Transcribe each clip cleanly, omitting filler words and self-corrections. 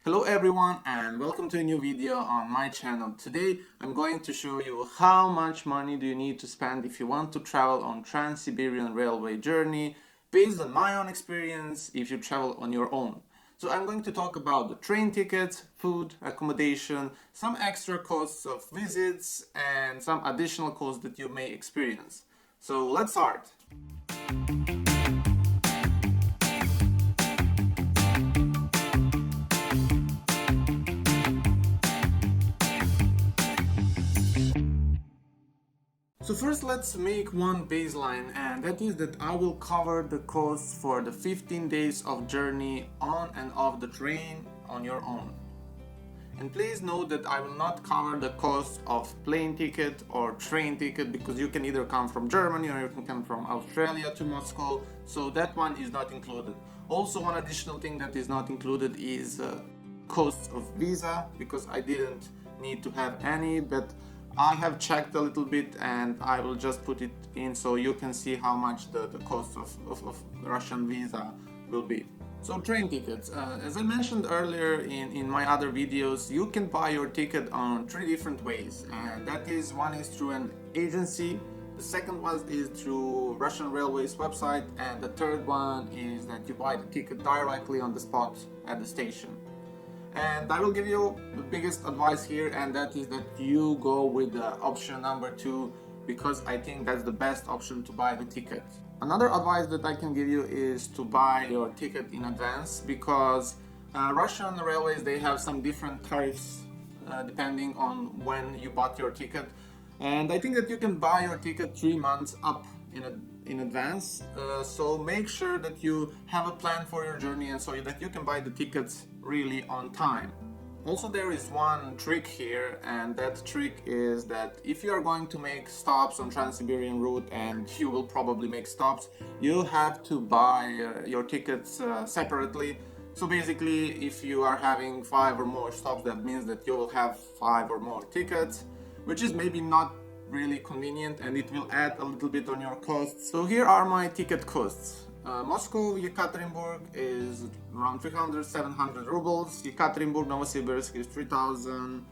Hello everyone and welcome to a new video on my channel. Today I'm going to show you how much money do you need to spend if you want to travel on Trans-Siberian Railway journey based on my own experience if you travel on your own. So I'm going to talk about the train tickets, food, accommodation, some extra costs of visits and some additional costs that you may experience. So let's start. So first let's make one baseline, and that is that I will cover the costs for the 15 days of journey on and off the train on your own. And please note that I will not cover the cost of plane ticket or train ticket, because you can either come from Germany or you can come from Australia to Moscow, so that one is not included. Also, one additional thing that is not included is costs of visa, because I didn't need to have any, but I have checked a little bit and I will just put it in so you can see how much the cost of Russian visa will be. So train tickets, as I mentioned earlier in my other videos, you can buy your ticket on 3 different ways, and that is, one is through an agency, the second one is through Russian Railways website, and the third one is that you buy the ticket directly on the spot at the station. And I will give you the biggest advice here, and that is that you go with the option number 2, because I think that's the best option to buy the ticket. Another advice that I can give you is to buy your ticket in advance, because Russian Railways, they have some different tariffs depending on when you bought your ticket, and I think that you can buy your ticket 3 months up in advance, so make sure that you have a plan for your journey and so that you can buy the tickets really on time. Also, there is one trick here, and that trick is that if you are going to make stops on Trans-Siberian route, and you will probably make stops, you have to buy your tickets separately. So basically, if you are having 5 or more stops, that means that you will have 5 or more tickets, which is maybe not really convenient, and it will add a little bit on your costs. So here are my ticket costs. Moscow Yekaterinburg is around 300-700 rubles. Yekaterinburg Novosibirsk is 3,000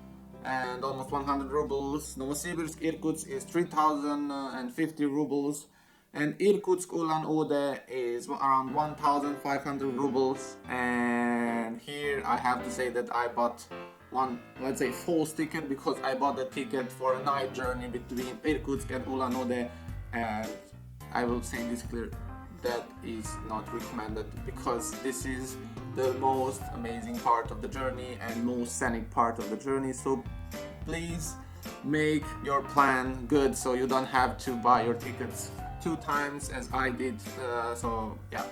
and almost 100 rubles. Novosibirsk Irkutsk is 3,050 rubles, and Irkutsk Ulan-Ude is around 1,500 rubles. And here I have to say that I bought one, let's say, false ticket, because I bought a ticket for a night journey between Irkutsk and Ulan-Ude, and I will say this clear, that is not recommended, because this is the most amazing part of the journey and most scenic part of the journey. So please make your plan good, so you don't have to buy your tickets 2 times as I did. So yeah.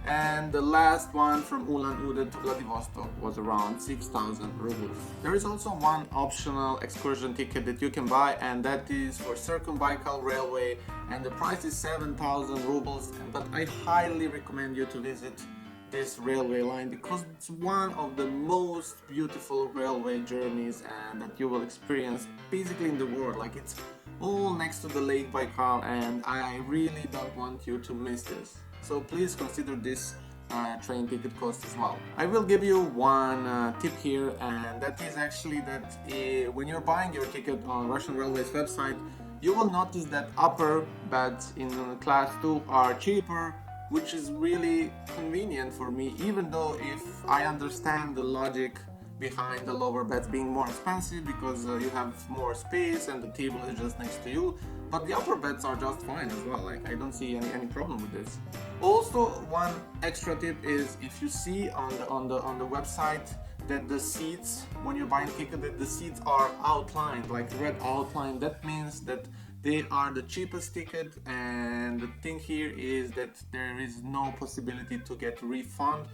And the last one from Ulan-Ude to Vladivostok was around 6,000 rubles. There is also one optional excursion ticket that you can buy, and that is for Circumbaikal Railway, and the price is 7,000 rubles. But I highly recommend you to visit this railway line, because it's one of the most beautiful railway journeys and that you will experience basically in the world. Like, it's all next to the Lake Baikal, and I really don't want you to miss this. So please consider this train ticket cost as well. I will give you one tip here, and that is actually that when you're buying your ticket on Russian Railways website, you will notice that upper beds in class 2 are cheaper, which is really convenient for me, even though if I understand the logic behind the lower beds being more expensive, because you have more space and the table is just next to you. But the upper beds are just fine as well. Like, I don't see any problem with this. Also, one extra tip is, if you see on the website that the seats, when you're buying ticket, that the seats are outlined, like red outline, that means that they are the cheapest ticket. And the thing here is that there is no possibility to get refund.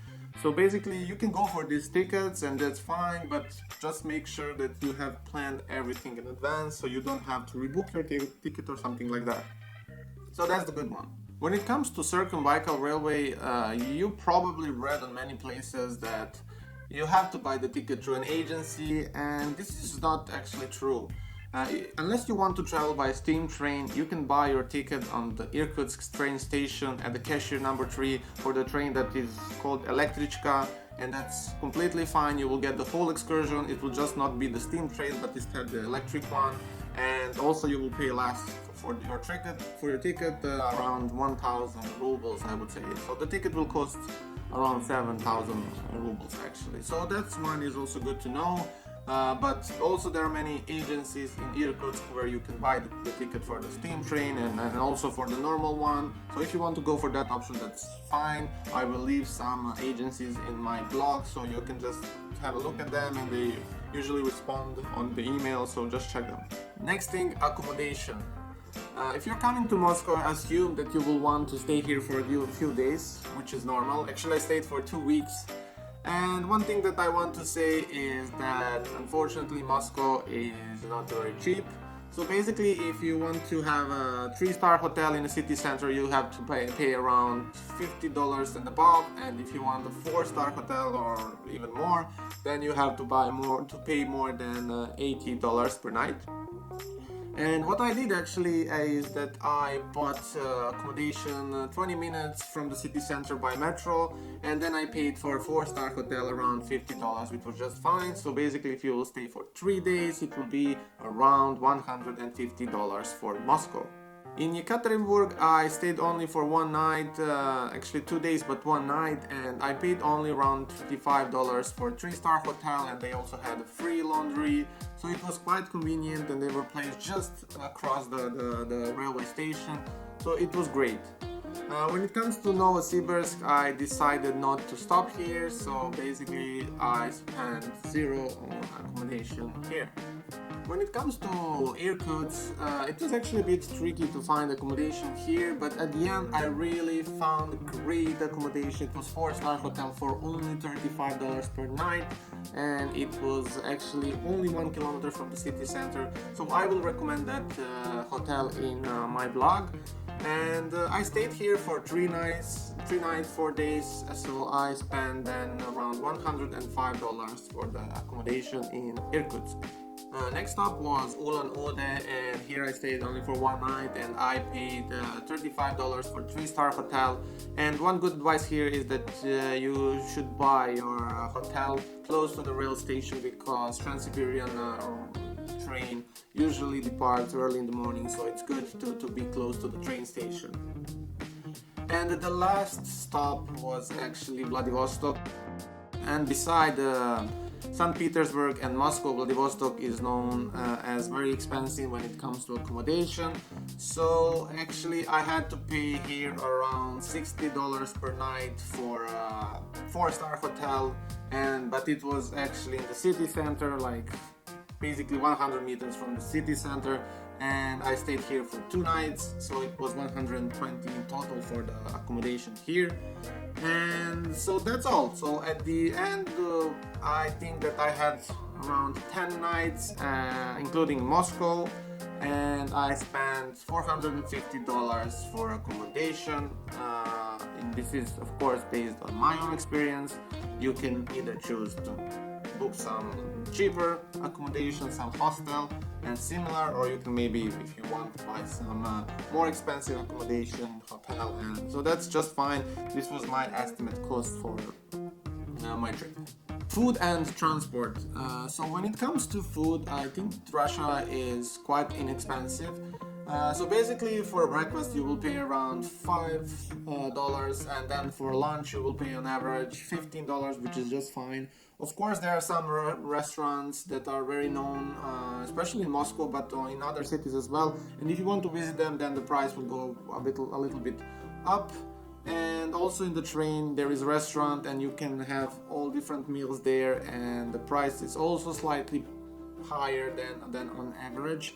So basically, you can go for these tickets and that's fine, but just make sure that you have planned everything in advance, so you don't have to rebook your ticket or something like that. So that's the good one. When it comes to Circumbaikal Railway, you probably read on many places that you have to buy the ticket through an agency, and this is not actually true. Unless you want to travel by steam train, you can buy your ticket on the Irkutsk train station at the cashier number 3 for the train that is called Elektrichka, and that's completely fine. You will get the whole excursion. It will just not be the steam train, but instead the electric one. And also you will pay less for your ticket, around 1,000 rubles, I would say. So the ticket will cost around 7,000 rubles actually. So that's one is also good to know. But also there are many agencies in Irkutsk where you can buy the ticket for the steam train and also for the normal one. So if you want to go for that option, that's fine. I will leave some agencies in my blog, so you can just have a look at them, and they usually respond on the email, so just check them. Next thing, accommodation. If you're coming to Moscow, I assume that you will want to stay here for a few days, which is normal. Actually, I stayed for 2 weeks. And one thing that I want to say is that unfortunately Moscow is not very cheap. So basically, if you want to have a 3-star hotel in the city center, you have to pay around $50 and above. And if you want a 4-star hotel or even more, then you have to pay more than $80 per night. And what I did actually is that I bought accommodation 20 minutes from the city center by metro, and then I paid for a 4-star hotel around $50, which was just fine. So basically, if you will stay for 3 days, it will be around $150 for Moscow. In Yekaterinburg, I stayed only for 1 night, actually 2 days, but 1 night, and I paid only around $55 for a 3-star hotel, and they also had a free laundry, so it was quite convenient, and they were placed just across the railway station, so it was great. When it comes to Novosibirsk, I decided not to stop here, so basically I spent zero on accommodation here. When it comes to Irkutsk, it was actually a bit tricky to find accommodation here, but at the end I really found great accommodation. It was 4-star hotel for only $35 per night, and it was actually only 1 kilometer from the city center. So I will recommend that hotel in my blog. And I stayed here for 3 nights, 4 days, so I spent then around $105 for the accommodation in Irkutsk. Next stop was Ulan-Ude, and here I stayed only for 1 night, and I paid $35 for a 3-star hotel. And one good advice here is that you should buy your hotel close to the rail station, because Trans-Siberian train usually departs early in the morning, so it's good to be close to the train station. And the last stop was actually Vladivostok, and beside St. Petersburg and Moscow, Vladivostok is known as very expensive when it comes to accommodation. So actually I had to pay here around $60 per night for a 4-star hotel, but it was actually in the city center, like basically 100 meters from the city center, and I stayed here for 2 nights, so it was 120 in total for the accommodation here. And so that's all. So at the end, I think that I had around 10 nights, including Moscow, and I spent $450 for accommodation. And this is of course based on my own experience. You can either choose to book some cheaper accommodation, some hostel and similar, or you can maybe, if you want, buy some more expensive accommodation, hotel, and so that's just fine. This was my estimate cost for my trip. Food and transport. So when it comes to food, I think Russia is quite inexpensive. So basically for breakfast you will pay around $5, and then for lunch you will pay on average $15, which is just fine. Of course there are some restaurants that are very known, especially in Moscow, but in other cities as well, and if you want to visit them, then the price will go a little bit up. And also in the train there is a restaurant, and you can have all different meals there, and the price is also slightly higher than on average.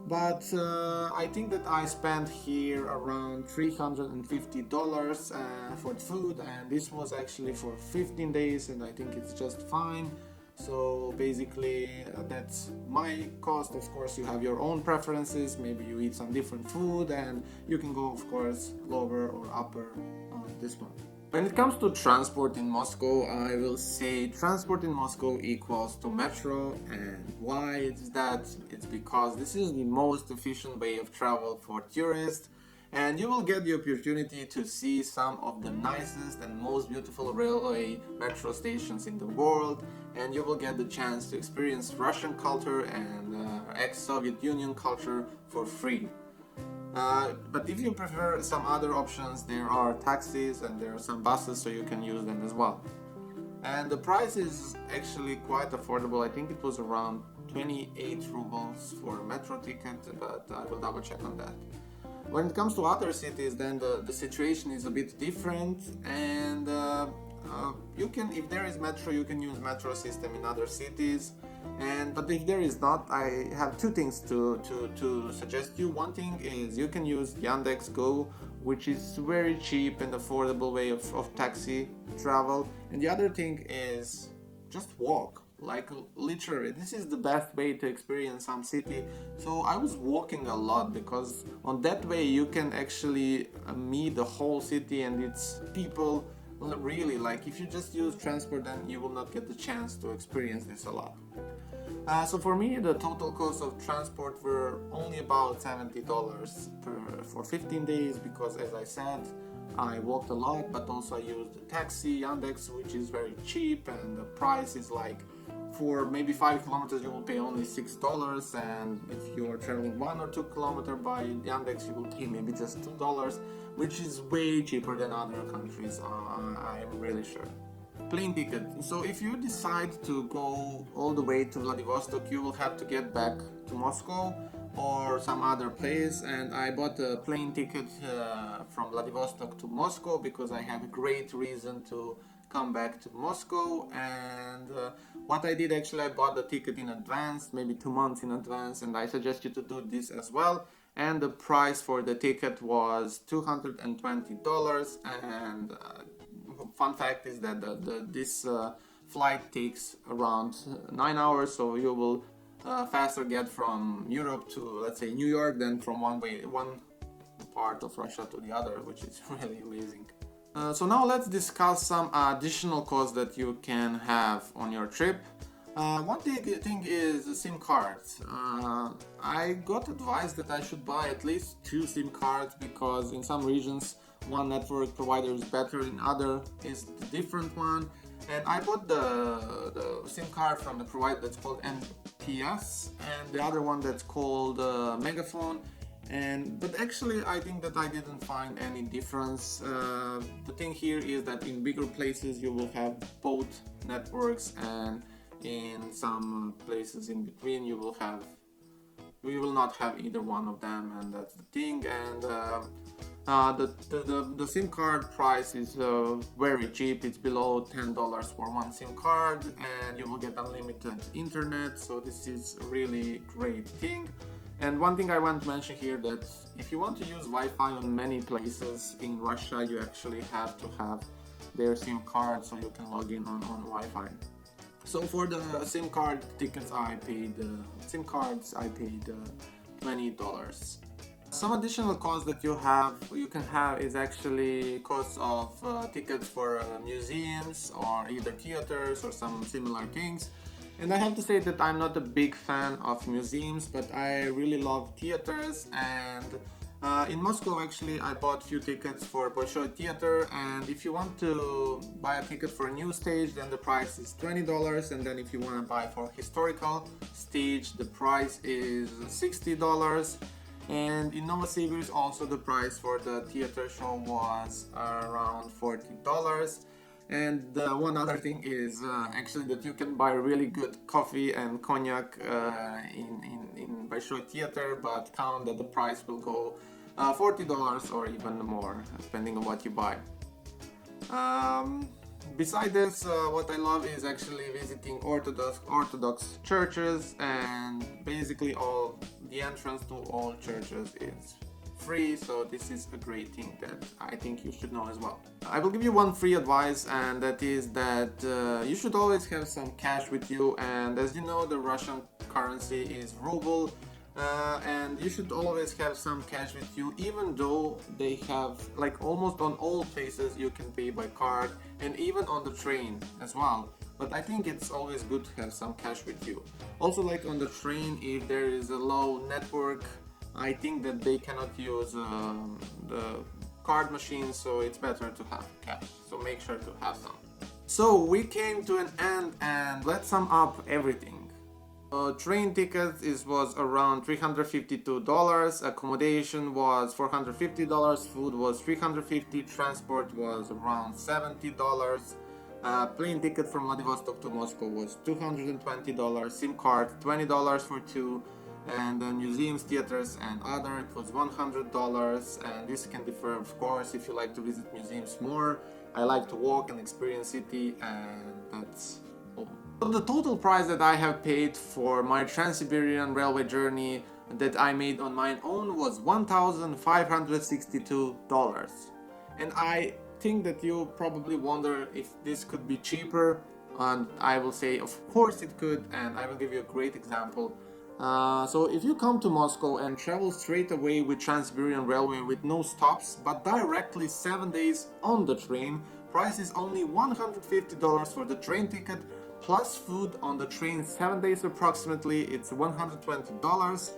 But I think that I spent here around $350 for food, and this was actually for 15 days, and I think it's just fine. So basically that's my cost. Of course you have your own preferences, maybe you eat some different food, and you can go of course lower or upper on this one. When it comes to transport in Moscow, I will say transport in Moscow equals to metro. And why is that? It's because this is the most efficient way of travel for tourists, and you will get the opportunity to see some of the nicest and most beautiful railway metro stations in the world, and you will get the chance to experience Russian culture and ex-Soviet Union culture for free. But if you prefer some other options, there are taxis and there are some buses, so you can use them as well. And the price is actually quite affordable. I think it was around 28 rubles for a metro ticket, but I will double check on that. When it comes to other cities, then the situation is a bit different, and you can, if there is metro, you can use metro system in other cities. But if there is not, I have two things to suggest you. One thing is you can use Yandex Go, which is very cheap and affordable way of taxi travel. And the other thing is just walk. Like literally, this is the best way to experience some city. So I was walking a lot, because on that way you can actually meet the whole city and its people. Really, like if you just use transport, then you will not get the chance to experience this a lot. So for me, the total cost of transport were only about $70 for 15 days, because as I said, I walked a lot, but also I used the taxi, Yandex, which is very cheap, and the price is like, for maybe 5 kilometers you will pay only $6, and if you are traveling 1 or 2 kilometers by Yandex, you will pay maybe just $2, which is way cheaper than other countries, I'm really sure. Plane ticket. So if you decide to go all the way to Vladivostok, you will have to get back to Moscow or some other place, and I bought a plane ticket from Vladivostok to Moscow because I have a great reason to come back to Moscow. And what I did, actually, I bought the ticket in advance, maybe 2 months in advance, and I suggest you to do this as well. And the price for the ticket was $220, and fun fact is that this flight takes around 9 hours, so you will faster get from Europe to, let's say, New York than from one part of Russia to the other, which is really amazing. So now let's discuss some additional costs that you can have on your trip. One thing is SIM cards. I got advised that I should buy at least 2 SIM cards, because in some regions one network provider is better, in other is the different one. And I bought the SIM card from the provider that's called MTS, and the other one that's called Megaphone. But actually I think that I didn't find any difference. The thing here is that in bigger places you will have both networks, and in some places in between you will not have either one of them, and that's the thing. And the SIM card price is very cheap. It's below $10 for one SIM card, and you will get unlimited internet, so this is a really great thing. And one thing I want to mention here, that if you want to use Wi-Fi on many places in Russia, you actually have to have their SIM card so you can log in on Wi-Fi. So for the SIM card tickets, I paid $20. Some additional costs that you can have is actually costs of tickets for museums or either theaters or some similar things. And I have to say that I'm not a big fan of museums, but I really love theaters. And in Moscow, actually, I bought a few tickets for Bolshoi Theater, and if you want to buy a ticket for a new stage, then the price is $20, and then if you want to buy for historical stage, the price is $60. And in Novosibirsk also the price for the theater show was around $40. And one other thing is actually that you can buy really good coffee and cognac in Bolshoi Theater, but count that the price will go $40 or even more, depending on what you buy. Besides this, what I love is actually visiting Orthodox churches, and basically the entrance to all churches is free, so this is a great thing that I think you should know as well. I will give you one free advice, and that is that you should always have some cash with you, and as you know, the Russian currency is ruble, and you should always have some cash with you, even though they have, like, almost on all places you can pay by card, and even on the train as well. But I think it's always good to have some cash with you. Also, like on the train, if there is a low network, I think that they cannot use the card machine, so it's better to have cash. So make sure to have some. So we came to an end, and let's sum up everything. Train ticket was around $352, accommodation was $450, food was $350, transport was around $70, plane ticket from Vladivostok to Moscow was $220, SIM card $20 for two, and museums, theaters and other it was $100, and this can differ of course if you like to visit museums more. I like to walk and experience city, and that's all. The total price that I have paid for my Trans-Siberian Railway journey that I made on my own was $1,562. And I think that you probably wonder if this could be cheaper, and I will say of course it could, and I will give you a great example. So if you come to Moscow and travel straight away with Trans-Siberian Railway with no stops but directly 7 days on the train, price is only $150 for the train ticket plus food on the train 7 days approximately. It's $120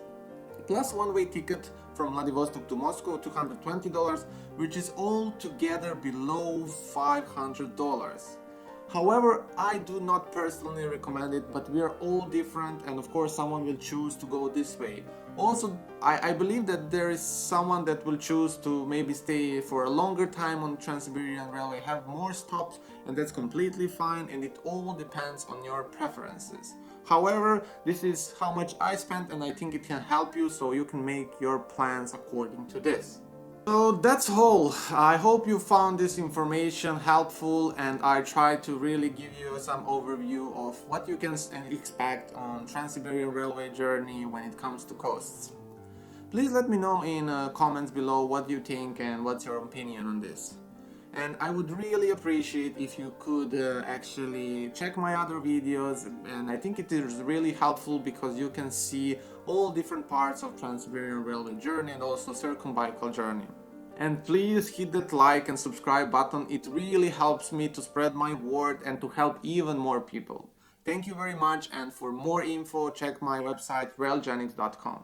plus one-way ticket from Vladivostok to Moscow $220, which is all together below $500. However, I do not personally recommend it, but we are all different, and of course someone will choose to go this way. Also, I believe that there is someone that will choose to maybe stay for a longer time on Trans-Siberian Railway, have more stops, and that's completely fine, and it all depends on your preferences. However, this is how much I spent, and I think it can help you, so you can make your plans according to this. So that's all. I hope you found this information helpful, and I tried to really give you some overview of what you can expect on Trans-Siberian Railway journey when it comes to costs. Please let me know in comments below what you think and what's your opinion on this. And I would really appreciate if you could actually check my other videos, and I think it is really helpful because you can see all different parts of Trans-Siberian Railway journey and also Circumbaikal journey. And please hit that like and subscribe button, it really helps me to spread my word and to help even more people. Thank you very much, and for more info check my website railgenics.com.